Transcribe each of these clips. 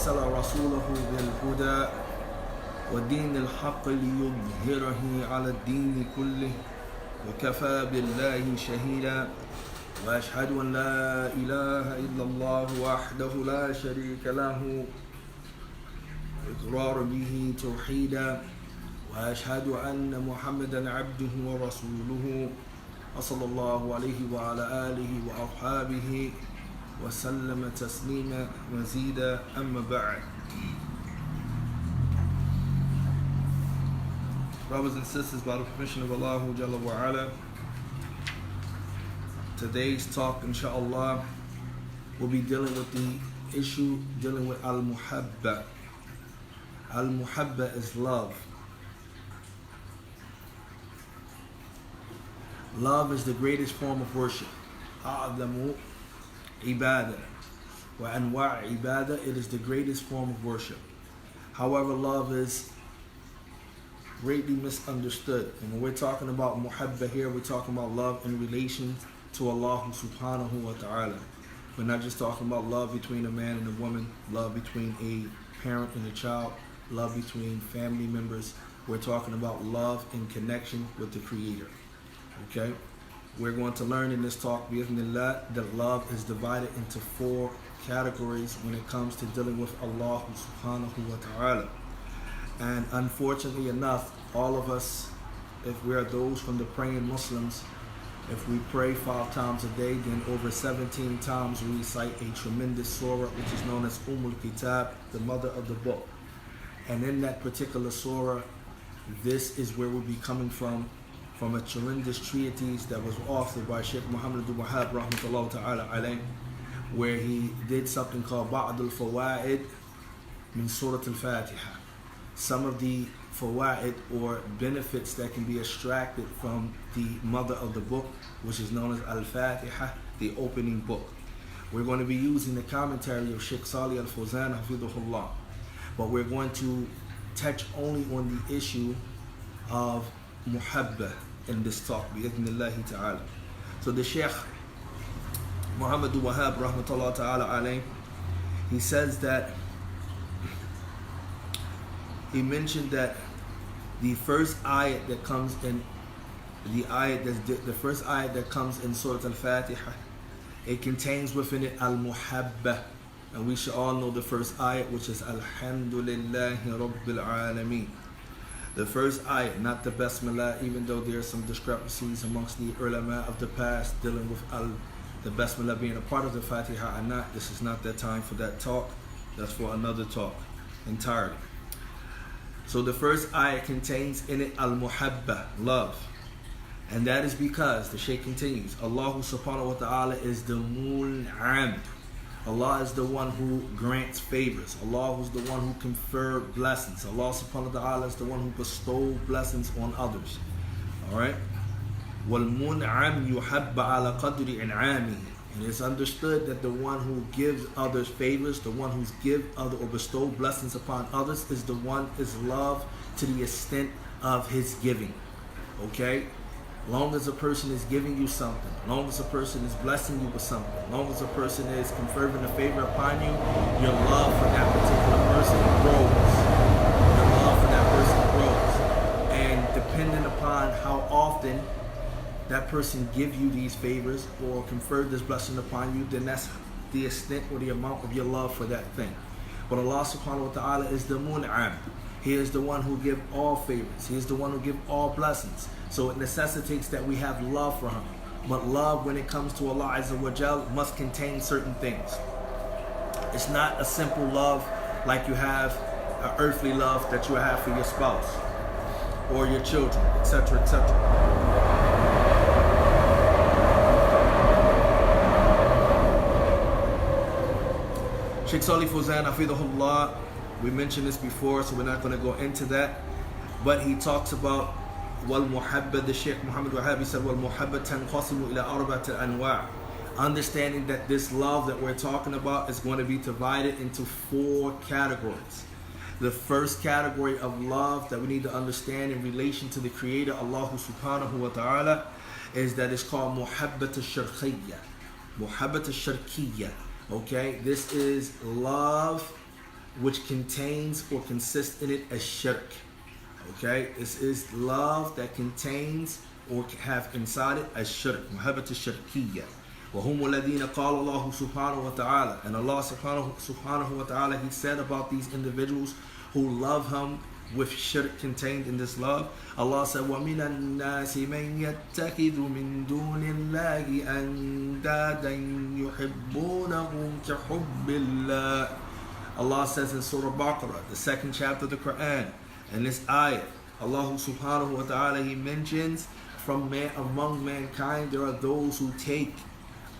أرسل رسوله بالهدى ودين الحق ليظهره على الدين كله وكفى بالله شهيدا وأشهد أن لا إله إلا الله وحده لا شريك له إقرار به توحيدا وأشهد أن محمدا عبده ورسوله وصلى الله عليه وعلى آله وأصحابه وسلم تسليما مزيدا أما بعد. Brothers and sisters, by the permission of Allah Jalla wa Ala, today's talk, inshallah, will be dealing with the issue dealing with al-muhabba. Al-muhabba is love. Love is the greatest form of worship. أعظم ibadah. Wa anwa' ibadah, it is the greatest form of worship. However, love is greatly misunderstood. And when we're talking about muhabba here, we're talking about love in relation to Allah subhanahu wa ta'ala. We're not just talking about love between a man and a woman, love between a parent and a child, love between family members. We're talking about love in connection with the Creator. Okay? We're going to learn in this talk, bi'idhnillah, that love is divided into 4 categories when it comes to dealing with Allah subhanahu wa ta'ala. And unfortunately enough, all of us, if we are those from the praying Muslims, if we pray 5 times a day, then over 17 times we recite a tremendous surah which is known as Kitab, the mother of the book. And in that particular surah, this is where we'll be coming from a tremendous treatise that was authored by Sheikh Muhammad Abdul Wahhab rahmatullah ta'ala alayh, where he did something called Ba'd al-Fawaid min Surah al-Fatiha. Some of the fawaid or benefits that can be extracted from the mother of the book, which is known as Al-Fatiha, the opening book. We're going to be using the commentary of Sheikh Salih Al-Fawzan hafidhahullah, but we're going to touch only on the issue of muhabba in this talk, bi'idhnillahi ta'ala. So the Sheikh Muhammad Wahhab rahmatullah ta'ala alayh, he says that he mentioned that the first ayat that comes in the first ayat that comes in Surah Al-Fatiha, it contains within it al-muhabba, and we should all know the first ayat, which is alhamdulillahi rabbil alameen. The first ayat, not the basmalah, even though there are some discrepancies amongst the ulama of the past dealing with the basmalah being a part of the Fatiha or not. This is not that time for that talk. That's for another talk entirely. So the first ayah contains in it al-muhabba, love. And that is because, the Shaykh continues, Allah subhanahu wa ta'ala is the mun'am. Allah is the one who grants favors. Allah is the one who confers blessings. Allah subhanahu wa ta'ala is the one who bestows blessings on others. Alright? وَالْمُنْعَمْ يُحَبَّ عَلَى قَدْرِ إِنْعَامِهِ. And it's understood that the one who gives others favors, the one who's give other or bestow blessings upon others, is the one is loved to the extent of his giving. Okay? Long as a person is giving you something, long as a person is blessing you with something, long as a person is conferring a favor upon you, your love for that particular person grows. Your love for that person grows. And depending upon how often that person give you these favors or confer this blessing upon you, then that's the extent or the amount of your love for that thing. But Allah subhanahu wa ta'ala is the mun'am. He is the one who gives all favors. He is the one who gives all blessings. So it necessitates that we have love for Him. But love, when it comes to Allah Azza wa Jal, must contain certain things. It's not a simple love like you have an earthly love that you have for your spouse or your children, etc., etc. Sheikh Salih Fawzan hafidhahullah, we mentioned this before, so we're not going to go into that, but he talks about wal-muhabba. The Sheikh Muhammad Wahhabi said wal-muhabba tanqasimu ila arba'at al-anwa'. Understanding that this love that we're talking about is going to be divided into 4 categories. The first category of love that we need to understand in relation to the Creator, Allah subhanahu wa ta'ala, is that it's called muhabbat al-sharqiyya. Muhabbat al-sharqiyya. Okay, this is love which contains or consists in it a shirk. Okay, this is love that contains or have inside it a shirk, muhabbat al-shirkiyya. وهم الذين قال الله سبحانه وتعالى, and Allah subhanahu wa ta'ala, He said about these individuals who love Him with shirk contained in this love. Allah said, وَمِنَ النَّاسِ مَنْ يَتَّخِذُ مِن دُونِ اللَّهِ أَنْدَادًا يُحِبُّونَهُمْ كَحُبِّ اللَّهِ. Allah says in Surah Baqarah, the 2nd chapter of the Quran, in this ayah, Allah subhanahu wa ta'ala, He mentions among mankind there are those who take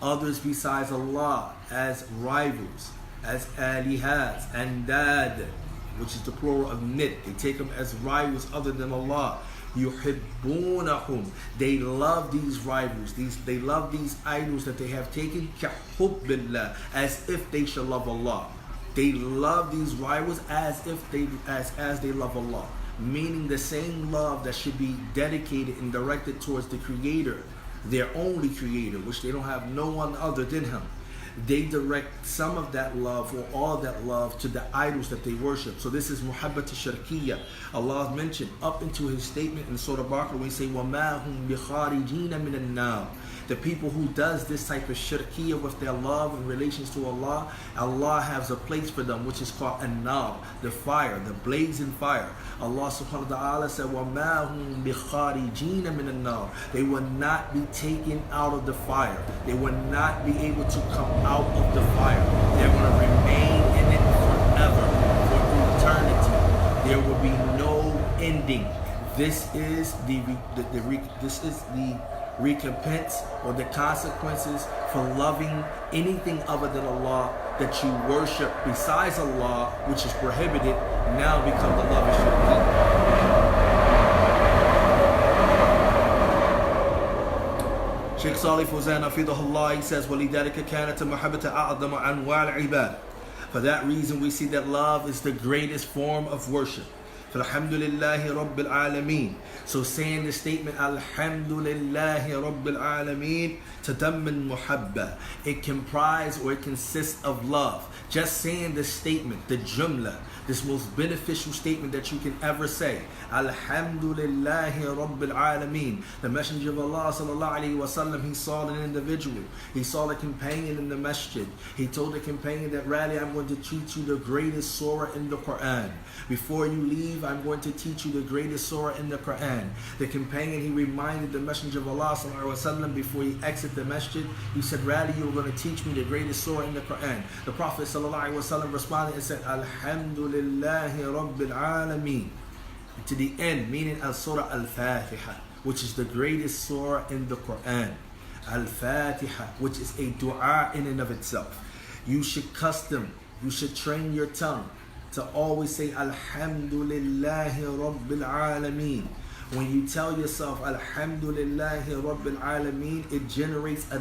others besides Allah as rivals, as alihas, and dad, which is the plural of nid. They take them as rivals other than Allah. Yuhibbunahum. They love these rivals. They love these idols that they have taken. Kahubbillah, as if they shall love Allah. They love these rivals as if they love Allah. Meaning the same love that should be dedicated and directed towards the Creator, their only Creator, which they don't have no one other than Him. They direct some of that love or all that love to the idols that they worship. So this is muhabbat al-shirkiyya. Allah mentioned up into His statement in Surah Baqarah when He say, وَمَا هُمْ بِخَارِجِينَ مِنَ النَّارِ. The people who does this type of shirkiyya with their love and relations to Allah, Allah has a place for them which is called an-nar, the fire, the blazing fire. Allah subhanahu wa ta'ala said, وَمَا هُمْ بِخَارِجِينَ مِنَ النَّارِ. They will not be taken out of the fire. They will not be able to come out of the fire. They're going to remain in it forever, for eternity. There will be no ending. This is the recompense or the consequences for loving anything other than Allah that you worship besides Allah, which is prohibited, now become the love of shirk. Shaykh Salih Fawzan Hafidhahullah, he says, وَلِذَلِكَ كَانَتَ مَحَبَّةَ أَعْظَمَ أَنْوَاعِ الْعِبَادِ. For that reason we see that love is the greatest form of worship. Alhamdulillahi Rabbil Alameen. So saying the statement Alhamdulillahi Rabbil Alameen tadamman muhabba, it comprises or it consists of love. Just saying the statement, the jumla, this most beneficial statement that you can ever say, Alhamdulillahi Rabbil Alameen. The Messenger of Allah sallallahu alaihi wasallam, he saw an individual, he saw a companion in the masjid. He told the companion that, Rally, I'm going to teach you the greatest surah in the Quran. Before you leave, I'm going to teach you the greatest surah in the Quran. The companion, he reminded the Messenger of Allah sallallahu alaihi wasallam before he exited the masjid. He said, Rally, you were going to teach me the greatest surah in the Quran. The Prophet sallallahu alaihi wasallam responded and said, Alhamdulillahi Rabbil Alameen, to the end, meaning al-surah al-Fatiha, which is the greatest surah in the Quran. Al-Fatiha, which is a dua in and of itself. You should train your tongue to always say Alhamdulillahi Rabbil Alameen. When you tell yourself Alhamdulillahi Rabbil Alameen, it generates a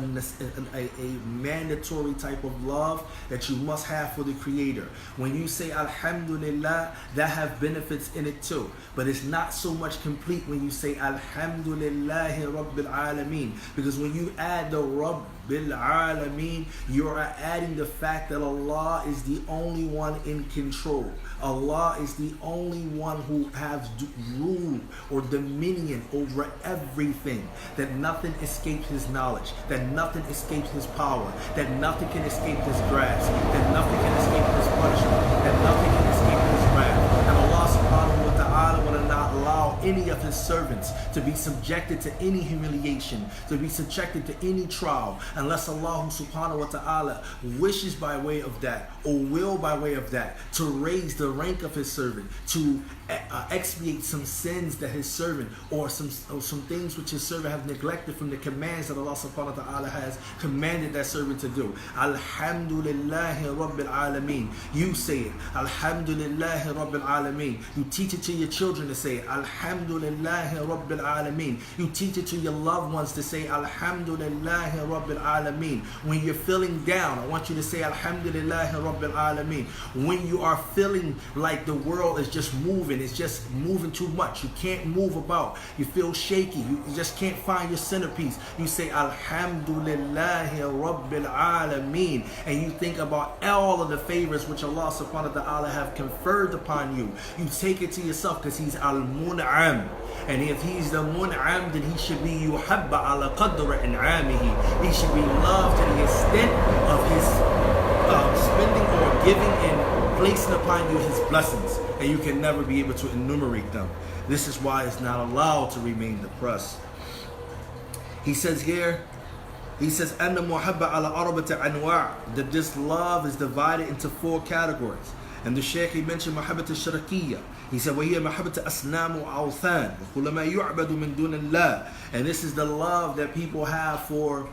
mandatory type of love that you must have for the Creator. When you say Alhamdulillah, that have benefits in it too. But it's not so much complete when you say Alhamdulillahi Rabbil Alameen. Because when you add the Rabbil Alameen, you are adding the fact that Allah is the only one in control. Allah is the only one who has rule or dominion over everything. That nothing escapes His knowledge, that nothing escapes His power, that nothing can escape His grasp, that nothing can escape His punishment, that nothing can escape His wrath. And Allah subhanahu wa ta'ala will not allow any of His servants to be subjected to any humiliation, to be subjected to any trial, unless Allah subhanahu wa ta'ala wishes by way of that, or will by way of that, to raise the rank of His servant, to expiate some sins that His servant, or some things which His servant have neglected from the commands that Allah subhanahu wa ta'ala has commanded that servant to do. Alhamdulillahi Rabbil Alameen. You say it. Alhamdulillahi Rabbil Alameen. You teach it to your children to say it. Alhamdulillahi Alhamdulillahi Rabbil Alameen. You teach it to your loved ones to say Alhamdulillahi Rabbil Alameen. When you're feeling down, I want you to say Alhamdulillahi Rabbil Alameen. When you are feeling like the world is just moving, it's just moving too much, you can't move about, you feel shaky, you just can't find your centerpiece, you say Alhamdulillahi Rabbil Alameen, and you think about all of the favors which Allah subhanahu wa ta'ala have conferred upon you. You take it to yourself because He's Al-Mun'am, and if He's the Mun'am, then He should be yuhabba ala qadra in'amihi. He should be loved to the extent of His spending or giving and placing upon you His blessings, and you can never be able to enumerate them. This is why it's not allowed to remain depressed. He says here, أَنَّ مُحَبَّ عَلَى أَرْبَةِ أَنْوَاعٍ, that this love is divided into 4 categories. And the Shaykh, he mentioned محبة الشركية. He said, وَهِيَ مَحَبَّةِ أَصْنَامُ وَأَوْثَانِ وَكُلَّ مَا يُعْبَدُ مِن دُونِ اللَّهِ. And this is the love that people have for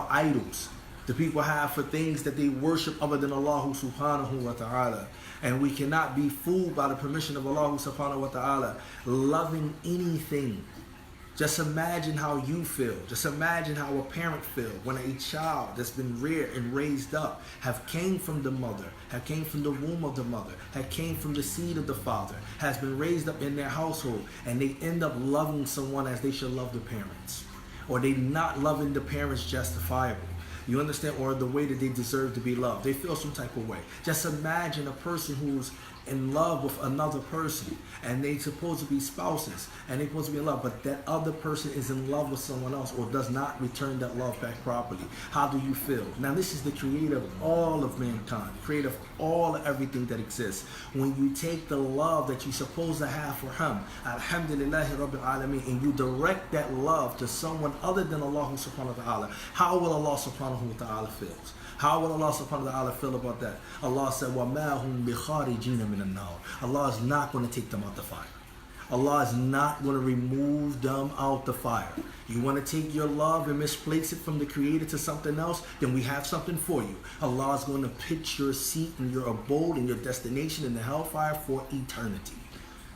idols. The people have for things that they worship other than Allah subhanahu wa ta'ala. And we cannot be fooled by the permission of Allah subhanahu wa ta'ala loving anything. Just imagine how you feel. Just imagine how a parent feels when a child that's been reared and raised up have came from the mother, have came from the womb of the mother, have came from the seed of the father, has been raised up in their household, and they end up loving someone as they should love the parents. Or they not loving the parents justifiable. You understand? Or the way that they deserve to be loved. They feel some type of way. Just imagine a person who's in love with another person, and they supposed to be spouses, and they supposed to be in love, but that other person is in love with someone else or does not return that love back properly. How do you feel? Now this is the creator of all of mankind, creator of all of everything that exists. When you take the love that you're supposed to have for Him, Alhamdulillahi Rabbil Alameen, and you direct that love to someone other than Allah subhanahu wa ta'ala, how will Allah subhanahu wa ta'ala feel? How will Allah subhanahu wa ta'ala feel about that? Allah said, وَمَا هُمْ بِخَارِجِينَ مِنَ النَّارِ. Allah is not going to take them out the fire. Allah is not going to remove them out the fire. You want to take your love and misplace it from the Creator to something else? Then we have something for you. Allah is going to pitch your seat and your abode and your destination in the hellfire for eternity.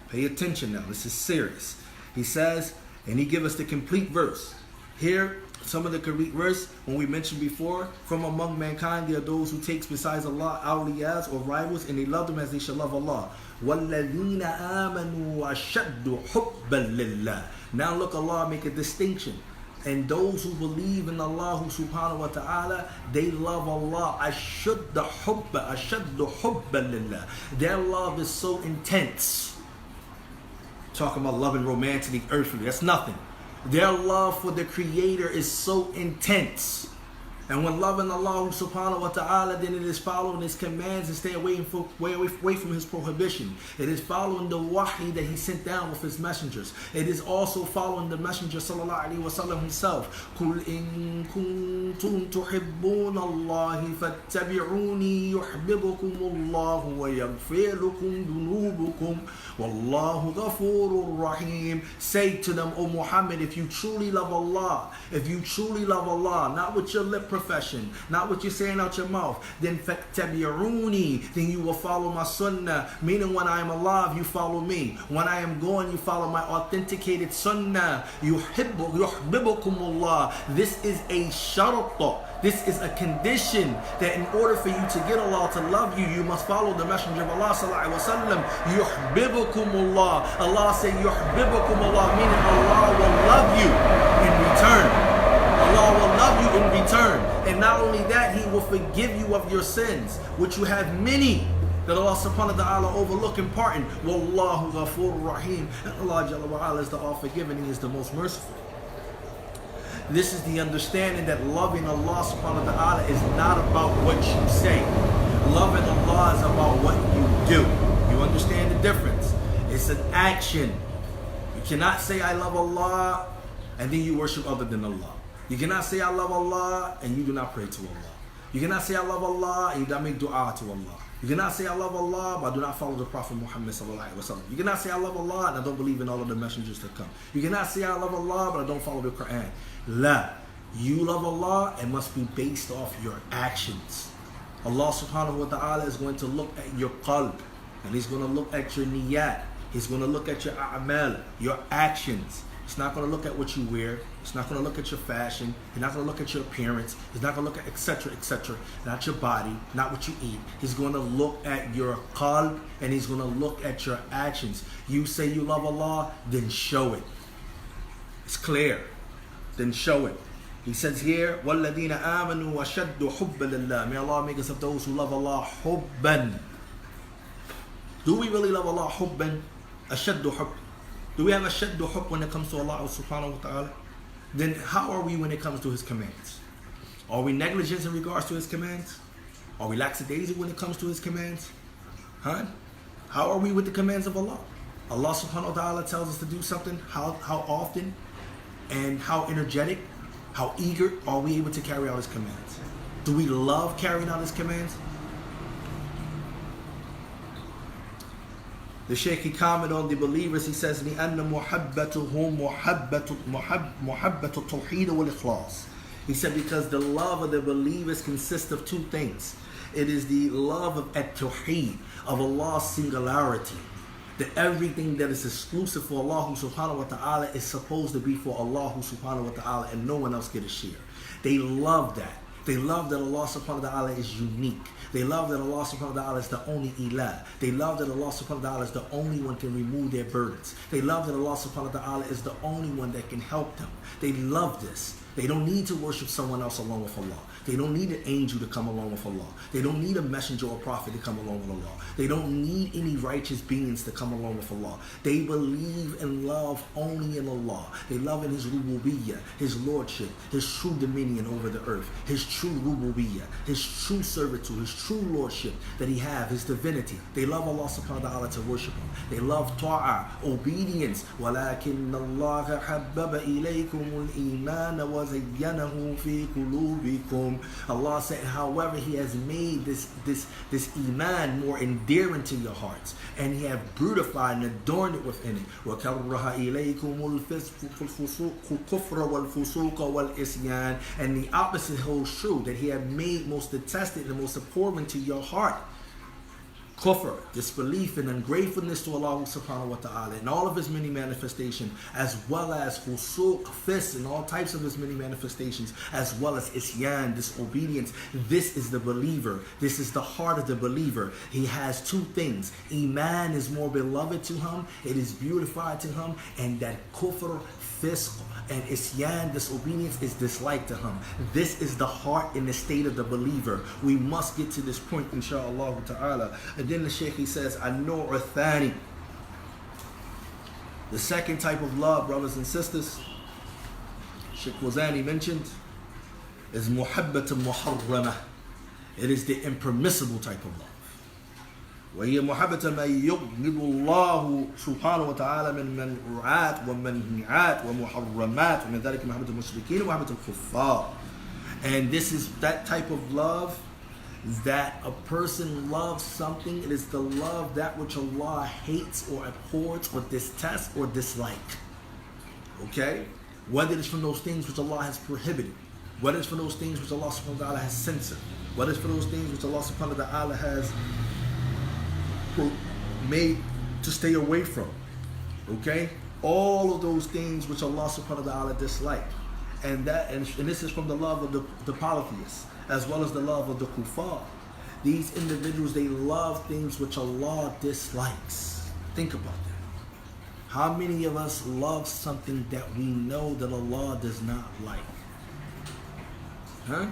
Pay attention now. This is serious. He says, and He gives us the complete verse. Here, some of the complete verse, when we mentioned before, from among mankind there are those who takes besides Allah awliyas or rivals, and they love them as they shall love Allah. وَالَّذِينَ آمَنُوا أَشَدُّ حُبًّا لِلَّهِ. Now look, Allah make a distinction. And those who believe in Allah subhanahu wa ta'ala, they love Allah. أَشَدُّ حُبًّا لِلَّهِ. Their love is so intense. Talking about loving romantically, earthly, that's nothing. Their love for the Creator is so intense. And when loving Allah subhanahu wa ta'ala, then it is following His commands and stay away from His prohibition. It is following the wahi that He sent down with His messengers. It is also following the Messenger sallallahu alaihi wasallam himself. قُلْ إِن كُنتُمْ تُحِبُّونَ اللَّهِ فَاتَّبِعُونِي يُحْبِبُكُمُ اللَّهُ وَيَغْفِرْ لَكُمْ ذُنُوبُكُمْ وَاللَّهُ غَفُورٌ رَحِيمٌ. Say to them, O Muhammad, if you truly love Allah, not with your lip profession, not what you're saying out your mouth, then فَاتَّبِعُونِي, then you will follow my sunnah. Meaning when I am alive, you follow me. When I am gone, you follow my authenticated sunnah. يُحْبِبُكُمُ اللَّهُ. This is a sharat. This is a condition that in order for you to get Allah to love you, you must follow the Messenger of Allah sallallahu alaihi wasallam. Yuhibbukumullah. Allah said yuhibbukumullah, meaning Allah will love you in return. Allah will love you in return. And not only that, He will forgive you of your sins, which you have many that Allah subhanahu wa ta'ala overlook and pardon. Wallahu ghafurur rahim. Allah Jalla wa Ala is the all-forgiving, He is the most merciful. This is the understanding that loving Allah subhanahu wa ta'ala is not about what you say. Loving Allah is about what you do. You understand the difference? It's an action. You cannot say I love Allah and then you worship other than Allah. You cannot say I love Allah and you do not pray to Allah. You cannot say I love Allah and you do not make dua to Allah. You cannot say I love Allah but do not follow the Prophet Muhammad sallallahu alaihi wasallam. You cannot say I love Allah and I don't believe in all of the messengers to come. You cannot say I love Allah but I don't follow the Quran. La. You love Allah, it must be based off your actions. Allah subhanahu wa ta'ala is going to look at your qalb And he's going to look at your niyat. He's going to look at your a'mal, your actions. He's not going to look at what you wear. He's not going to look at your fashion. He's not going to look at your appearance. He's not going to look at etc. Not your body, not what you eat. He's going to look at your qalb, and he's going to look at your actions. You say you love Allah, then show it. It's clear. Then show it. He says here, وَالَّذِينَ آمَنُوا وَشَدُّ حُبًّا لِلَّهِ. May Allah make us of those who love Allah hubban. Do we really love Allah hubban? Ashaddu hubb. Do we have ashaddu hubb when it comes to Allah subhanahu wa ta'ala? Then how are we when it comes to His commands? Are we negligent in regards to His commands? Are we lackadaisical when it comes to His commands? Huh? How are we with the commands of Allah? Allah subhanahu wa ta'ala tells us to do something. How often and how energetic, how eager are we able to carry out His commands? Do we love carrying out His commands? The Shaykh, he commented on the believers. He says, لِأَنَّ مُحَبَّتُهُمْ مُحَبَّةُ التَّوْحِيدِ وَالْإِخْلَاصِ. He said, because the love of the believers consists of two things. It is the love of at-tawheed, of Allah's singularity. That everything that is exclusive for Allah subhanahu wa ta'ala is supposed to be for Allah subhanahu wa ta'ala, and no one else get a share. They love that. They love that Allah subhanahu wa ta'ala is unique. They love that Allah subhanahu wa ta'ala is the only ilah. They love that Allah subhanahu wa ta'ala is the only one can remove their burdens. They love that Allah subhanahu wa ta'ala is the only one that can help them. They love this. They don't need to worship someone else along with Allah. They don't need an angel to come along with Allah. They don't need a messenger or prophet to come along with Allah. They don't need any righteous beings to come along with Allah. They believe and love only in Allah. They love in His rububiyyah, His lordship, His true dominion over the earth, His true rububiyyah, His true servitude, His true lordship that He have, His divinity. They love Allah subhanahu wa ta'ala to worship Him. They love ta'ah, obedience. وَلَكِنَّ اللَّهَ حَبَّبَ إِلَيْكُمُ الْإِيمَانَ وَزَيَّنَهُ فِي قُلُوبِكُمْ. Allah said, however, He has made this iman more endearing to your hearts, and He have beautified and adorned it within it. وَكَرَّهَ إِلَيْكُمُ الْكُفْرَ وَالْفُسُوقَ وَالْإِسْيَانَ. And the opposite holds true, that He have made most detested and most abhorrent to your heart kufr, disbelief and ungratefulness to Allah subhanahu wa ta'ala in all of His many manifestations, as well as fusuq, fist, and all types of His many manifestations, as well as isyan, disobedience. This is the believer. This is the heart of the believer. He has two things. Iman is more beloved to him. It is beautified to him. And that kufr, fisq, and isyan, disobedience, is disliked to him. This is the heart and the state of the believer. We must get to this point, inshaAllah ta'ala. And then the Shaykh, he says, an-nur ath-thani. The second type of love, brothers and sisters, Shaykh Wazani mentioned, is muhabbat muharramah. It is the impermissible type of love. وهي محبة ما يبغض الله سبحانه وتعالى من منعات ومنهيات ومحرمات ومن ذلك محبة المشركين ومحبة الكفار. And this is that type of love, that a person loves something. It is the love that which Allah hates or abhors or detests or dislike. Okay? Whether it's from those things which Allah has prohibited, whether it's from those things which Allah subhanahu wa ta'ala has censored, whether it's for those things which Allah subhanahu wa ta'ala has made to stay away from. Okay? All of those things which Allah subhanahu wa ta'ala disliked. And this is from the love of the polytheists, as well as the love of the kuffar. These individuals, they love things which Allah dislikes. Think about that. How many of us love something that we know that Allah does not like? Huh?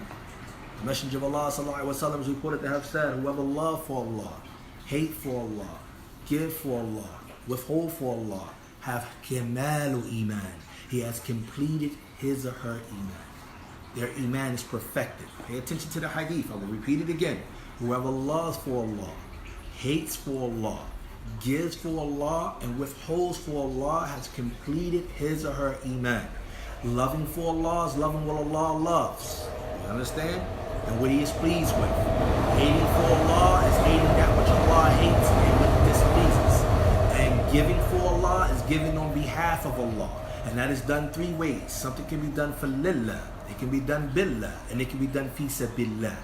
The Messenger of Allah sallallahu alaihi wasallam is reported to have said, whoever love for Allah, hate for Allah, give for Allah, withhold for Allah, have kamalu iman. He has completed his or her iman. Their iman is perfected. Pay attention to the hadith. I will repeat it again. Whoever loves for Allah, hates for Allah, gives for Allah, and withholds for Allah has completed his or her iman. Loving for Allah is loving what Allah loves. You understand? And what He is pleased with. Hating for Allah is hating that which Allah hates and what He displeases. And giving for Allah is giving on behalf of Allah. And that is done three ways. Something can be done for lillah, it can be done billah, and it can be done fi sabilillah.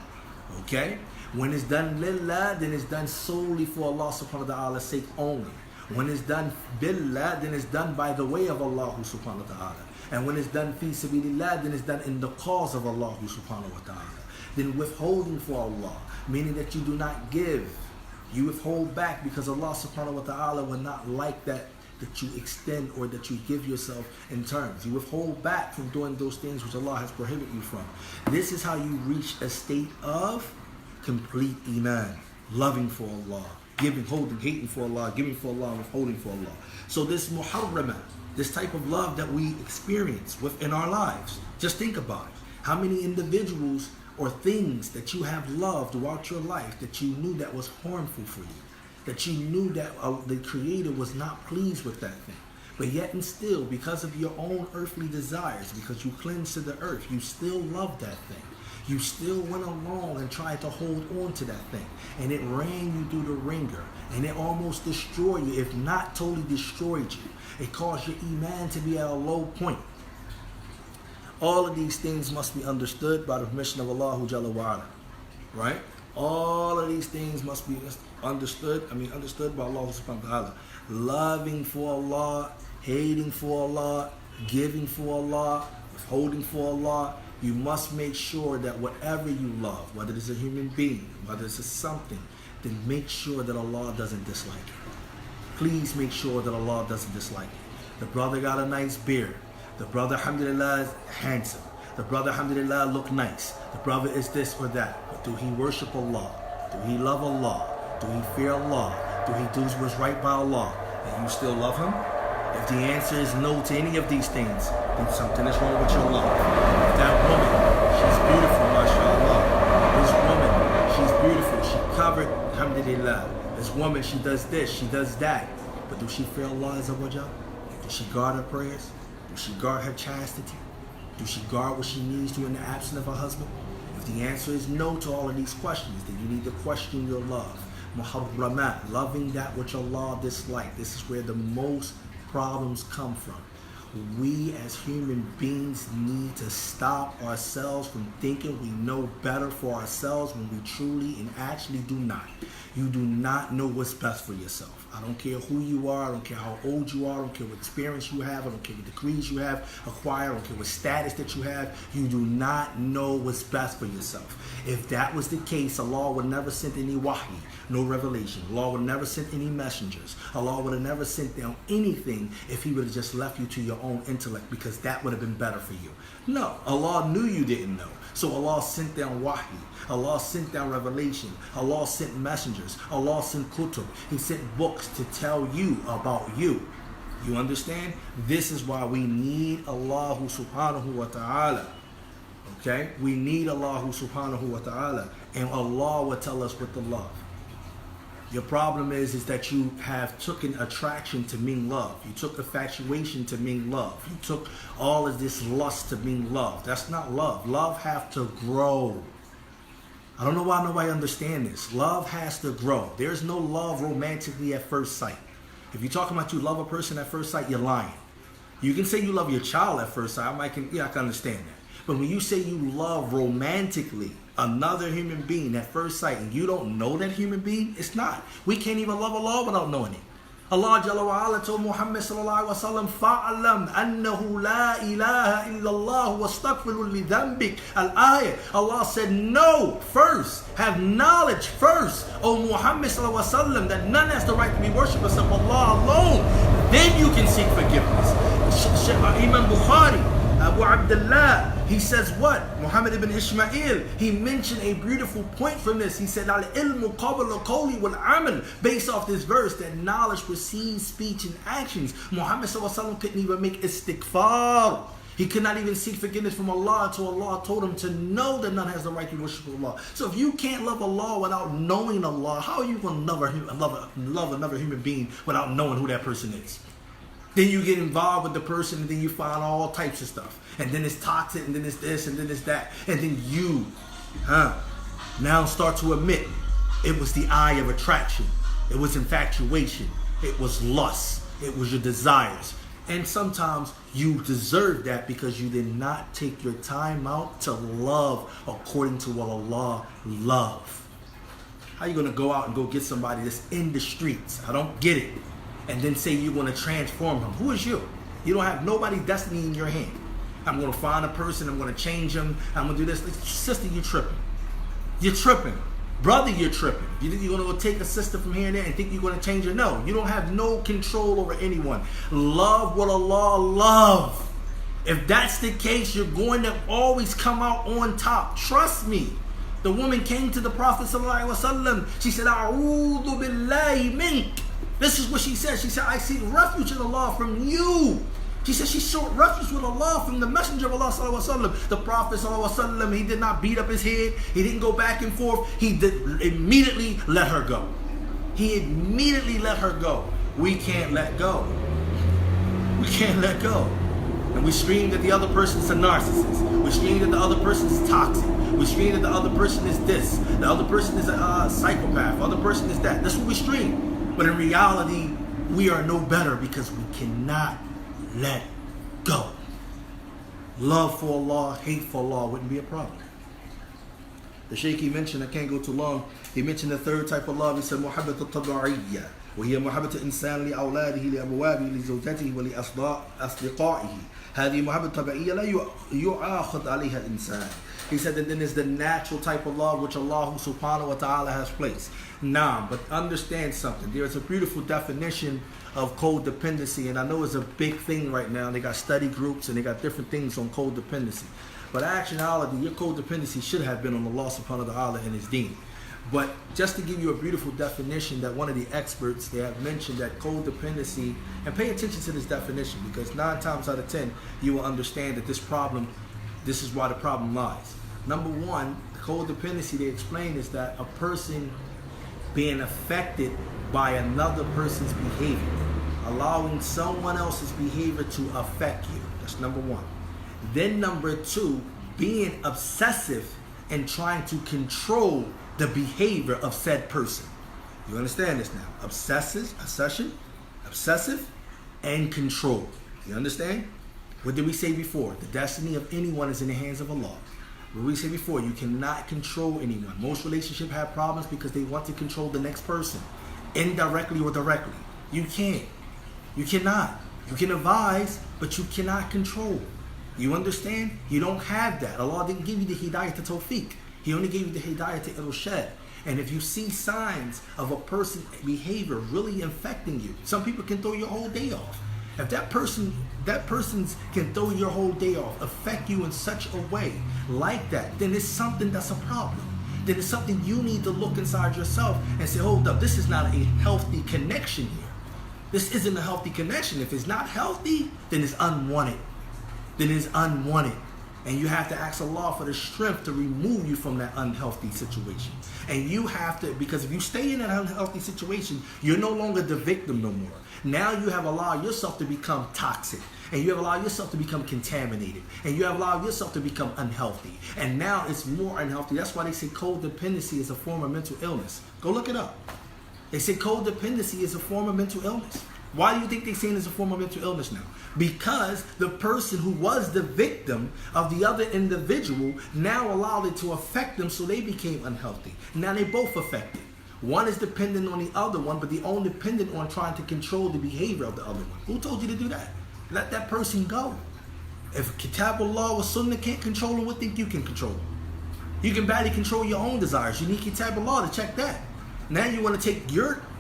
Okay? When it's done lillah, then it's done solely for Allah subhanahu wa ta'ala's sake only. When it's done billah, then it's done by the way of Allah subhanahu wa ta'ala. And when it's done fi sabilillah, then it's done in the cause of Allah subhanahu wa ta'ala. Then withholding for Allah, meaning that you do not give. You withhold back because Allah subhanahu wa ta'ala will not like that you extend or that you give yourself in terms. You withhold back from doing those things which Allah has prohibited you from. This is how you reach a state of complete iman, loving for Allah, giving, holding, hating for Allah, giving for Allah, withholding for Allah. So this muharrama, this type of love that we experience within our lives, just think about it. How many individuals or things that you have loved throughout your life that you knew that was harmful for you, that you knew that the Creator was not pleased with that thing, but yet and still, because of your own earthly desires, because you cleansed to the earth, you still love that thing. You still went along and tried to hold on to that thing, and it ran you through the ringer, and it almost destroyed you, if not totally destroyed you. It caused your iman to be at a low point. All of these things must be understood by the permission of Allah Jalla wa Ala, right? All of these things must be understood by Allah subhanahu wa ta'ala. Loving for Allah, hating for Allah, giving for Allah, withholding for Allah. You must make sure that whatever you love, whether it's a human being, whether it's something, then make sure that Allah doesn't dislike it. Please make sure that Allah doesn't dislike it. The brother got a nice beard. The brother, alhamdulillah, is handsome. The brother, alhamdulillah, look nice. The brother is this or that. But do he worship Allah? Do he love Allah? Do he fear Allah? Do he do what's right by Allah? And you still love him? If the answer is no to any of these things, then something is wrong with your love. If that woman, she's beautiful, mashallah. This woman, she's beautiful. She covered, alhamdulillah. This woman, she does this, she does that. But do she fear Allah Azza wa Jal? Does she guard her prayers? Does she guard her chastity? Does she guard what she needs to in the absence of her husband? If the answer is no to all of these questions, then you need to question your love. Muharramat, loving that which Allah dislikes. This is where the most problems come from. We as human beings need to stop ourselves from thinking we know better for ourselves when we truly and actually do not. You do not know what's best for yourself. I don't care who you are, I don't care how old you are, I don't care what experience you have, I don't care what degrees you have acquired, I don't care what status that you have. You do not know what's best for yourself. If that was the case, Allah would never send any wahi, no revelation. Allah would never send any messengers. Allah would have never sent down anything if He would have just left you to your own intellect, because that would have been better for you. No, Allah knew you didn't know. So Allah sent down wahi. Allah sent down revelation. Allah sent messengers. Allah sent kutub. He sent books to tell you about you. You understand? This is why we need Allah subhanahu wa ta'ala. Okay? We need Allah subhanahu wa ta'ala. And Allah will tell us what to love. Your problem is that you have taken attraction to mean love. You took infatuation to mean love. You took all of this lust to mean love. That's not love. Love has to grow. I don't know why nobody understands this. Love has to grow. There's no love romantically at first sight. If you're talking about you love a person at first sight, you're lying. You can say you love your child at first sight. I can understand that. But when you say you love romantically another human being at first sight and you don't know that human being, it's not. We can't even love Allah without knowing it. Allah Jalla wa Ala told Muhammad sallallahu alaihi wasallam, "Fa'alam annahu la ilaha illallah wastaghfiru li dhanbik." Al-ayah. Allah said, "No, first have knowledge first, O Muhammad sallallahu alaihi wasallam, that none has the right to be worshipped except Allah alone. Then you can seek forgiveness." Imam Bukhari, Abu Abdullah, he says what? Muhammad ibn Ismail, he mentioned a beautiful point from this. He said, "Al-ilmu qabla qawli wal amal," based off this verse, that knowledge precedes speech and actions. Muhammad sallallahu alaihi wasallam couldn't even make istighfar. He could not even seek forgiveness from Allah until Allah told him to know that none has the right to worship Allah. So if you can't love Allah without knowing Allah, how are you going to love another human being without knowing who that person is? Then you get involved with the person, and then you find all types of stuff. And then it's toxic, and then it's this, and then it's that. And then you now start to admit it was the eye of attraction. It was infatuation. It was lust. It was your desires. And sometimes you deserve that because you did not take your time out to love according to what Allah loves. How you gonna go out and go get somebody that's in the streets? I don't get it. And then say you're gonna transform him. Who is you? You don't have nobody's destiny in your hand. I'm gonna find a person, I'm gonna change him, I'm gonna do this. Sister, you're tripping. You're tripping. Brother, you're tripping. You think you're gonna go take a sister from here and there and think you're gonna change her? No, you don't have no control over anyone. Love what Allah loves. If that's the case, you're going to always come out on top. Trust me. The woman came to the Prophet ﷺ. She said, A'udhu billahi mink. This is what she said. She said, I seek refuge in Allah from you. She said she sought refuge with Allah from the Messenger of Allah ﷺ. The Prophet ﷺ, he did not beat up his head. He didn't go back and forth. He immediately let her go. He immediately let her go. We can't let go. We can't let go. And we scream that the other person's a narcissist. We scream that the other person is toxic. We scream that the other person is this. The other person is a psychopath. The other person is that. That's what we scream. But in reality, we are no better because we cannot let go. Love for Allah, hate for Allah wouldn't be a problem. The Shaykh, he mentioned, I can't go too long, he mentioned the third type of love. He said, محبة الطبيعية وهي محبة الإنسان لأولاده لأبوابه لزوجته ولأصدقائه. هذه محبة طبيعية لا يؤاخذ عليها الإنسان. He said that then there's the natural type of love which Allah subhanahu wa ta'ala has placed. Nah, but understand something. There is a beautiful definition of codependency, and I know it's a big thing right now. They got study groups and they got different things on codependency. But actuality, your codependency should have been on Allah subhanahu wa ta'ala and His deen. But just to give you a beautiful definition that one of the experts, they have mentioned that codependency, and pay attention to this definition because 9 times out of 10 you will understand that this is why the problem lies. Number one, codependency, they explain, is that a person being affected by another person's behavior, allowing someone else's behavior to affect you. That's number one. Then number two, being obsessive and trying to control the behavior of said person. You understand this now? Obsessive, and control. You understand? What did we say before? The destiny of anyone is in the hands of Allah. What we said before, you cannot control anyone. Most relationships have problems because they want to control the next person, indirectly or directly. You can't. You cannot. You can advise, but you cannot control. You understand? You don't have that. Allah didn't give you the hidayah to tawfiq. He only gave you the hidayah to irshad. And if you see signs of a person's behavior really infecting you, some people can throw your whole day off. If that person's can throw your whole day off, affect you in such a way like that, then it's something that's a problem. Then it's something you need to look inside yourself and say, hold up, this is not a healthy connection here. This isn't a healthy connection. If it's not healthy, then it's unwanted. Then it's unwanted. And you have to ask Allah for the strength to remove you from that unhealthy situation. And you have to, because if you stay in that unhealthy situation, you're no longer the victim no more. Now you have allowed yourself to become toxic. And you have allowed yourself to become contaminated. And you have allowed yourself to become unhealthy. And now it's more unhealthy. That's why they say codependency is a form of mental illness. Go look it up. They say codependency is a form of mental illness. Why do you think they're saying it's a form of mental illness now? Because the person who was the victim of the other individual now allowed it to affect them, so they became unhealthy. Now they both affected. One is dependent on the other one, but the only dependent on trying to control the behavior of the other one. Who told you to do that? Let that person go. If Kitabullah or Sunnah can't control them, what think you can control them? You can barely control your own desires. You need Kitabullah to check that. Now you want to take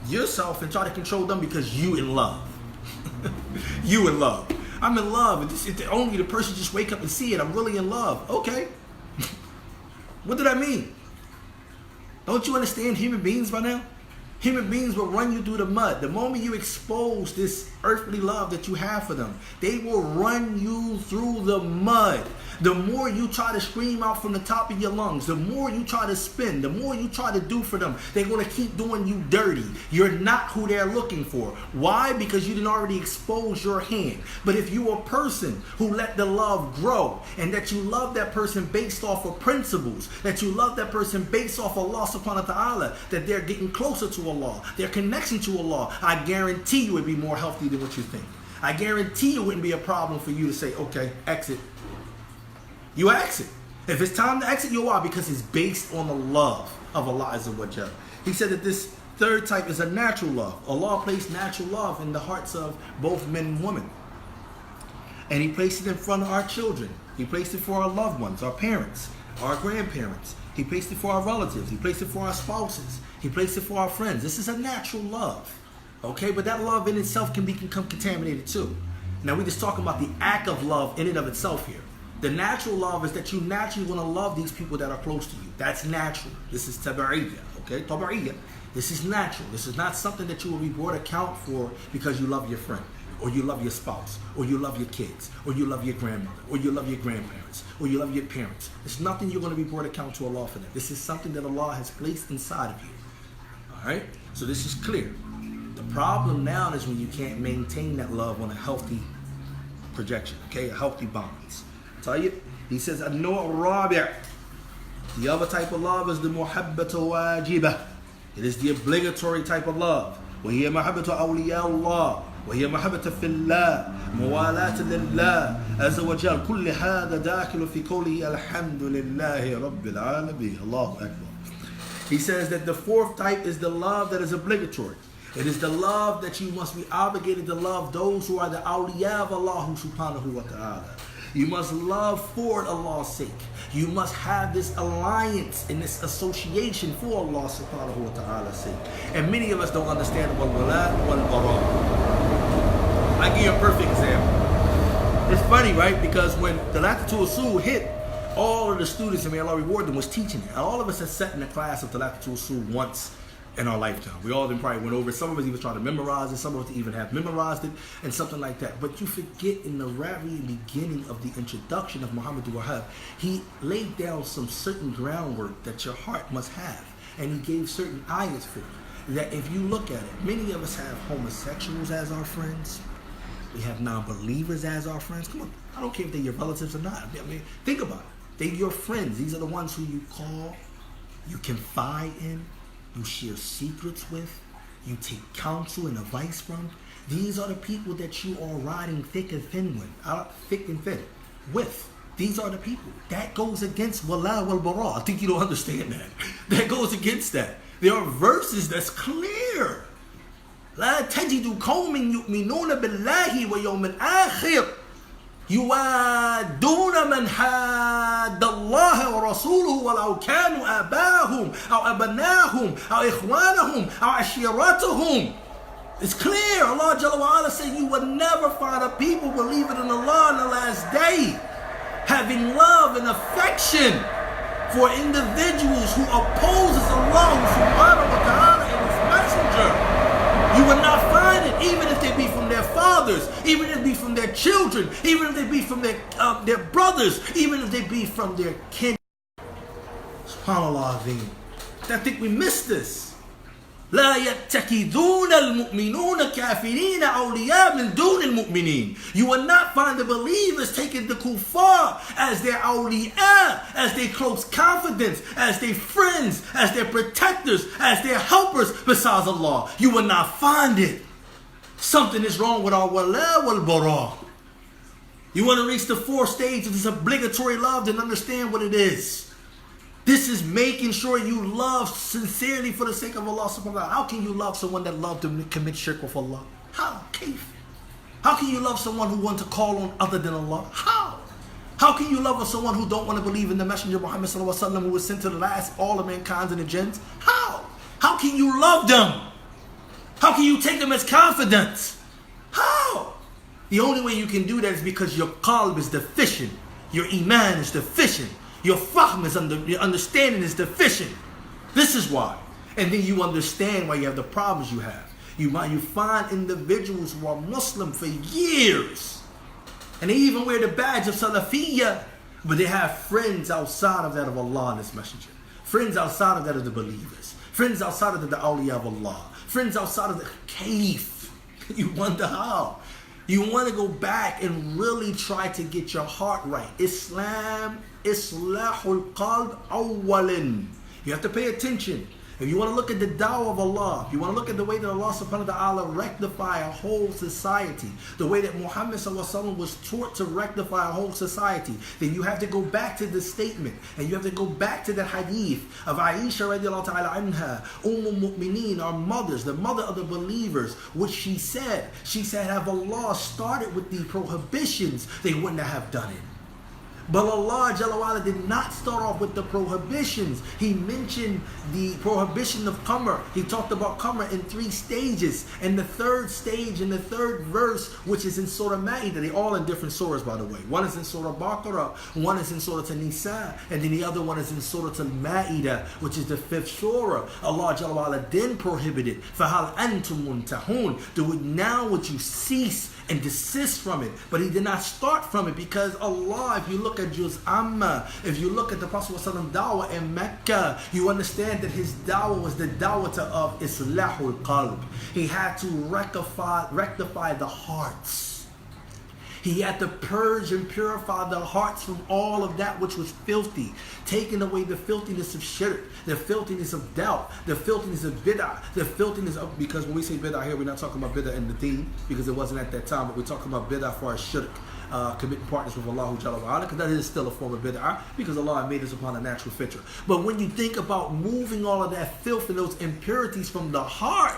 yourself and try to control them because you in love. You in love. I'm in love. And if only the person just wake up and see it, I'm really in love. Okay. What did I mean? Don't you understand human beings by now? Human beings will run you through the mud. The moment you expose this earthly love that you have for them, they will run you through the mud. The more you try to scream out from the top of your lungs, the more you try to spin, the more you try to do for them, they're going to keep doing you dirty. You're not who they're looking for. Why? Because you didn't already expose your hand. But if you're a person who let the love grow, and that you love that person based off of principles, that you love that person based off of Allah subhanahu wa ta'ala, that they're getting closer to Allah, their connection to Allah, I guarantee you it'd be more healthy than what you think. I guarantee you it wouldn't be a problem for you to say, okay, exit. You exit. If it's time to exit, you are, because it's based on the love of Allah Azza wa Jalla. He said that this third type is a natural love. Allah placed natural love in the hearts of both men and women. And He placed it in front of our children. He placed it for our loved ones, our parents, our grandparents. He placed it for our relatives. He placed it for our spouses. He placed it for our friends. This is a natural love. Okay, but that love in itself can become contaminated too. Now we're just talking about the act of love in and of itself here. The natural love is that you naturally want to love these people that are close to you. That's natural. This is tabi'iyya, okay? Tabi'iyya. This is natural. This is not something that you will be brought account for because you love your friend, or you love your spouse, or you love your kids, or you love your grandmother, or you love your grandparents, or you love your parents. It's nothing you're going to be brought account to Allah for that. This is something that Allah has placed inside of you. All right? So this is clear. The problem now is when you can't maintain that love on a healthy projection, okay? A healthy balance. Tayyib, he says, النوع الرابع. The other type of love is the محبة واجبة. It is the obligatory type of love. وهي محبة أولياء الله. وهي محبة في الله. موالاة لله عز وجل. كل هذا داخل في قوله الحمد لله رب العالمين. الله أكبر. He says that the fourth type is the love that is obligatory. It is the love that you must be obligated to love those who are the awliya of Allah subhanahu wa ta'ala. You must love for Allah's sake. You must have this alliance and this association for Allah subhanahu wa ta'ala's sake. And many of us don't understand wal-wala wal-bara. I'll give you a perfect example. It's funny, right? Because when the Talaqatul Usul hit, all of the students, and may Allah reward them, was teaching it. And all of us have sat in the class of Talaqatul Usul once in our lifetime. We all then probably went over it. Some of us even tried to memorize it. Some of us even have memorized it and something like that. But you forget in the very beginning of the introduction of Muhammad Wahab, he laid down some certain groundwork that your heart must have. And he gave certain ayats for it. That if you look at it, many of us have homosexuals as our friends. We have non-believers as our friends. Come on, I don't care if they're your relatives or not. I mean, think about it. They're your friends. These are the ones who you call, you confide in, you share secrets with, you take counsel and advice from. These are the people that you are riding thick and thin with. These are the people. That goes against wala wal bara. I think you don't understand that. That goes against that. There are verses that's clear. لا تجد قوم يؤمنون بالله ويوم الآخر يوادون من حاد الله ورسوله ولو كانوا آباهم أو أبناهم أو إخوانهم أو عشيرتهم. It's clear. Allah Jalla wa Ala said you will never find a people believing in Allah in the last day, having love and affection for individuals who opposes Allah subhanahu wa ta'ala and His messenger. You will not find it, even if they be from their fathers, even if they be from their children, even if they be from their brothers, even if they be from their kin. SubhanAllah Azim. I think we missed this. لا يتخذون المؤمنون كافرين أولياء من دون المؤمنين. You will not find the believers taking the kuffar as their awliya, as their close confidants, as their friends, as their protectors, as their helpers besides Allah. You will not find it. Something is wrong with our wala wal bara. You want to reach the fourth stage of this obligatory love, then understand what it is. This is making sure you love sincerely for the sake of Allah subhanahu wa ta'ala. How can you love someone that loved to commit shirk with Allah? How? How can you love someone who wants to call on other than Allah? How? How can you love someone who don't want to believe in the Messenger Muhammad sallallahu alaihi wasallam, who was sent to the last all of mankind and the jinns? How? How can you love them? How can you take them as confidants? How? The only way you can do that is because your qalb is deficient. Your iman is deficient. Your fahm is your understanding is deficient. This is why. And then you understand why you have the problems you have. You find individuals who are Muslim for years, and they even wear the badge of Salafiyya, but they have friends outside of that of Allah and His Messenger. Friends outside of that of the believers. Friends outside of the awliya of Allah. Friends outside of the kayf. You wonder how. You want to go back and really try to get your heart right. Islam, Islahul Qalb awwalin. You have to pay attention. If you want to look at the dawah of Allah, if you want to look at the way that Allah subhanahu wa ta'ala rectify a whole society, the way that Muhammad sallallahu alaihi wasallam was taught to rectify a whole society, then you have to go back to the statement, and you have to go back to the hadith of Aisha radiallahu ta'ala anha, Mu'mineen, our mothers, the mother of the believers, which she said, have Allah started with the prohibitions, they wouldn't have done it. But Allah Jalla wa'ala did not start off with the prohibitions. He mentioned the prohibition of Qamr. He talked about Qamr in 3 stages. And the third stage, in the third verse, which is in Surah Ma'idah, they're all in different surahs, by the way. One is in Surah Baqarah, one is in Surah An-Nisa, and then the other one is in Surah Al-Ma'idah, which is the 5th surah. Allah Jalla wa'ala then prohibited, فَهَلْ أَنْتُمْ مُنْتَهُونَ, do it now would you cease and desist from it. But he did not start from it, because Allah, if you look at Juz Amma, if you look at the Prophet ﷺ dawah in Mecca, you understand that his dawah was the dawah of Islahul Qalb. He had to rectify the hearts. He had to purge and purify the hearts from all of that which was filthy, taking away the filthiness of shirk, the filthiness of doubt, the filthiness of bid'ah, the filthiness of, because when we say bid'ah here, we're not talking about bid'ah in the deen, because it wasn't at that time, but we're talking about bid'ah for our shirk, committing partners with Allah Jalla wa'ala, because that is still a form of bid'ah, because Allah made us upon a natural fitra. But when you think about moving all of that filth and those impurities from the heart,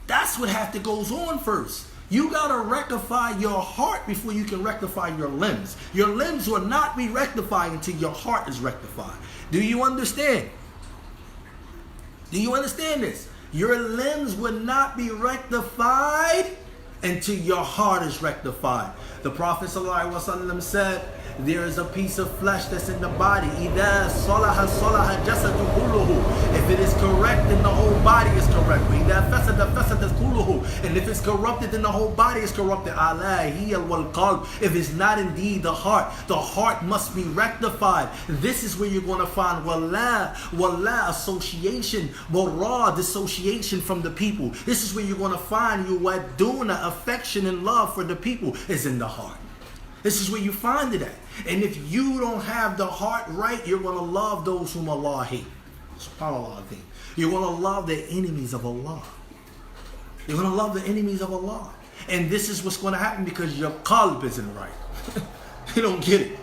that's what has to goes on first. You got to rectify your heart before you can rectify your limbs. Your limbs will not be rectified until your heart is rectified. Do you understand? Do you understand this? Your limbs will not be rectified until your heart is rectified. The Prophet ﷺ said, there is a piece of flesh that's in the body. إِذَا صَلَحَ صَلَحَ جَسَدُ كُلُّهُ. If it is correct, then the whole body is correct. وَإِذَا فَسَدَ فَسَدَ كُلُّهُ. And if it's corrupted, then the whole body is corrupted. أَلَا هِيَ الْقَلْبُ. If it's not indeed the heart must be rectified. This is where you're going to find wala, association, wara, dissociation from the people. This is where you're going to find yuwaduna, affection and love for the people is in the heart. This is where you find it at. And if you don't have the heart right, you're going to love those whom Allah hates. SubhanAllah. You're going to love the enemies of Allah. You're going to love the enemies of Allah. And this is what's going to happen because your qalb isn't right. You don't get it.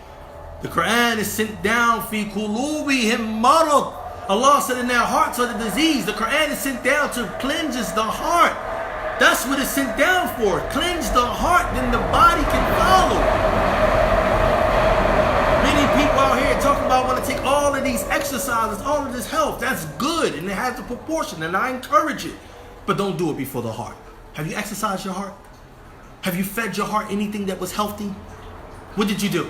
The Quran is sent down, fi qulubihim marad. Allah said in their hearts are the disease. The Quran is sent down to cleanses the heart. That's what it's sent down for. Cleanse the heart, then the body can follow. Many people out here talking about want to take all of these exercises, all of this health. That's good and it has a proportion and I encourage it. But don't do it before the heart. Have you exercised your heart? Have you fed your heart anything that was healthy? What did you do?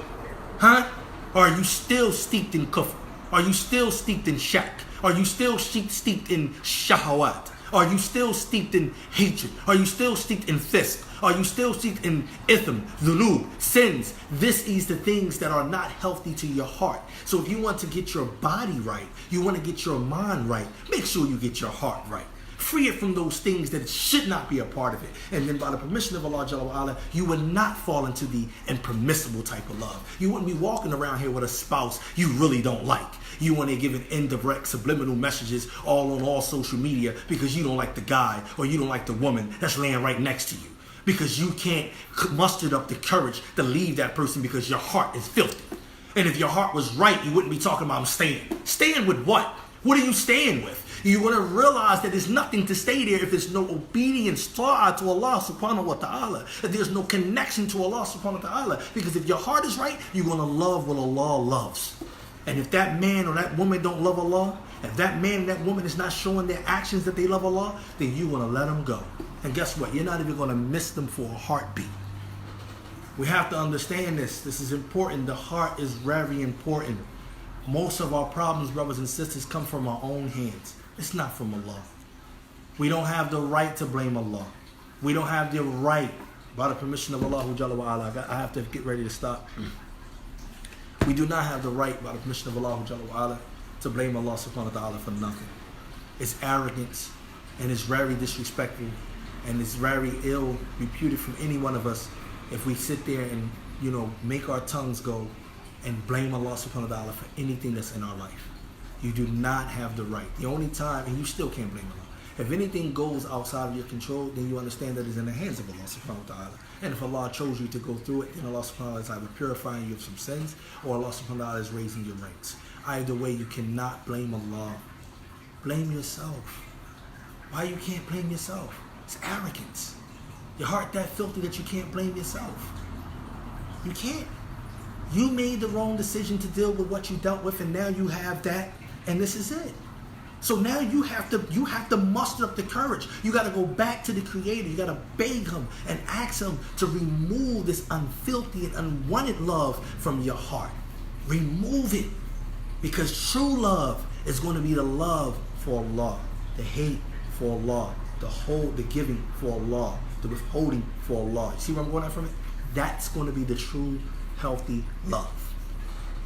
Huh? Or are you still steeped in kufr? Are you still steeped in shak? Are you still steeped in shahawat? Are you still steeped in hatred? Are you still steeped in fisk? Are you still steeped in ithm, dhunub, sins? This is the things that are not healthy to your heart. So if you want to get your body right, you want to get your mind right, make sure you get your heart right. Free it from those things that should not be a part of it. And then by the permission of Allah Jalla wa'ala, you would not fall into the impermissible type of love. You wouldn't be walking around here with a spouse you really don't like. You want to give an indirect subliminal messages all on all social media because you don't like the guy or you don't like the woman that's laying right next to you. Because you can't muster up the courage to leave that person because your heart is filthy. And if your heart was right, you wouldn't be talking about staying. Staying with what? What are you staying with? You want to realize that there's nothing to stay there if there's no obedience, ta'ah to Allah subhanahu wa ta'ala. That there's no connection to Allah subhanahu wa ta'ala. Because if your heart is right, you're going to love what Allah loves. And if that man or that woman don't love Allah, if that man and that woman is not showing their actions that they love Allah, then you want to let them go. And guess what? You're not even going to miss them for a heartbeat. We have to understand this. This is important. The heart is very important. Most of our problems, brothers and sisters, come from our own hands. It's not from Allah. We don't have the right to blame Allah. We don't have the right, by the permission of Allah Jalla wa'ala, I have to get ready to stop. We do not have the right, by the permission of Allah Jalla wa'ala, to blame Allah subhanahu wa ta'ala for nothing. It's arrogance and it's very disrespectful and it's very ill reputed from any one of us if we sit there and, make our tongues go and blame Allah subhanahu wa ta'ala for anything that's in our life. You do not have the right. The only time, and you still can't blame Allah. If anything goes outside of your control, then you understand that it's in the hands of Allah subhanahu wa ta'ala. And if Allah chose you to go through it, then Allah subhanahu wa ta'ala is either purifying you of some sins, or Allah subhanahu wa ta'ala is raising your ranks. Either way, you cannot blame Allah. Blame yourself. Why you can't blame yourself? It's arrogance. Your heart that filthy that you can't blame yourself. You can't. You made the wrong decision to deal with what you dealt with, and now you have that, and this is it. So now you have to muster up the courage. You got to go back to the Creator. You got to beg Him and ask Him to remove this unfilthy and unwanted love from your heart. Remove it, because true love is going to be the love for Allah, the hate for Allah, the giving for Allah, the withholding for Allah. You see where I'm going at from it? That's going to be the true, healthy love.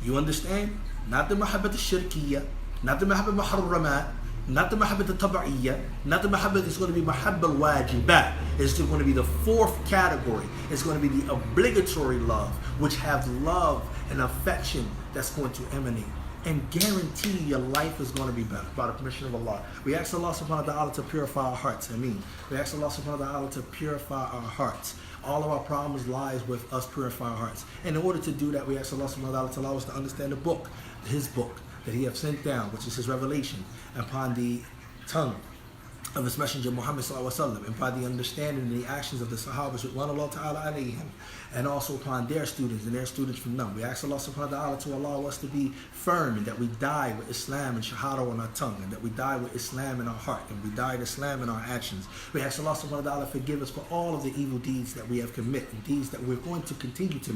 You understand? Not the mahabbat al-shirkiyya, not the mahabbat al-muharramat, not the mahabbat al-tab'iyya, not the mahabbat. It's going to be mahabbat al-wajibat. It's going to be the fourth category. It's going to be the obligatory love, which have love and affection that's going to emanate and guarantee your life is going to be better by the permission of Allah. We ask Allah subhanahu wa ta'ala to purify our hearts. We ask Allah subhanahu wa ta'ala to purify our hearts. All of our problems lies with us purifying our hearts. And in order to do that, we ask Allah subhanahu wa ta'ala to allow us to understand the book, His book that He have sent down, which is His revelation, upon the tongue of His Messenger Muhammad sallallahu alaihi wasallam, and by the understanding and the actions of the Sahabas ridwanullah ta'ala alayhim, and also upon their students and their students from them. We ask Allah subhanahu wa ta'ala to allow us to be firm, and that we die with Islam and Shahada on our tongue, and that we die with Islam in our heart, and we die with Islam in our actions. We ask Allah subhanahu wa ta'ala forgive us for all of the evil deeds that we have committed, and deeds that we're going to continue to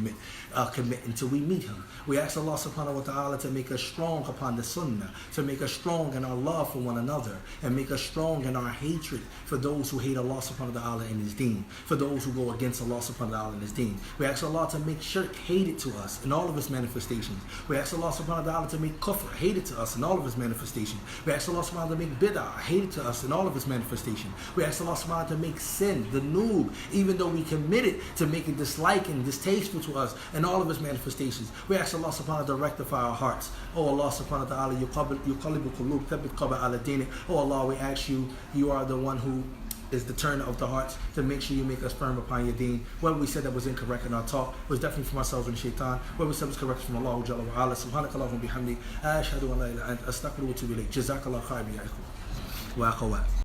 commit until we meet Him. We ask Allah subhanahu wa ta'ala to make us strong upon the sunnah, to make us strong in our love for one another, and make us strong in our hatred for those who hate Allah subhanahu wa ta'ala and His deen, for those who go against Allah subhanahu wa ta'ala and His deen. We ask Allah to make shirk hated to us in all of its manifestations. We ask Allah subhanahu wa ta'ala to make kufr hated to us in all of its manifestations. We ask Allah subhanahu wa ta'ala to make bid'ah hated to us in all of its manifestations. We ask Allah subhanahu wa ta'ala to make sin, the noob, even though we committed to make it disliking, distasteful to us in all of its manifestations. We ask Allah subhanahu wa ta'ala to rectify our hearts. Oh Allah subhanahu wa ta'ala, yuqallibu qulub, thabbit qalba ala dinik. Oh Allah, we ask you, you are the one who is the turner of the hearts, to make sure you make us firm upon your deen. What we said that was incorrect in our talk was definitely from ourselves and shaitan. What we said was correct from Allah Jalla wa Ala. Subhanakallahumma bihamdik, ashhadu an la ilaha illa anta, astaghfiruka wa atubu ilayk. Jazakallahu khairan ya ikhwan wa akhawat.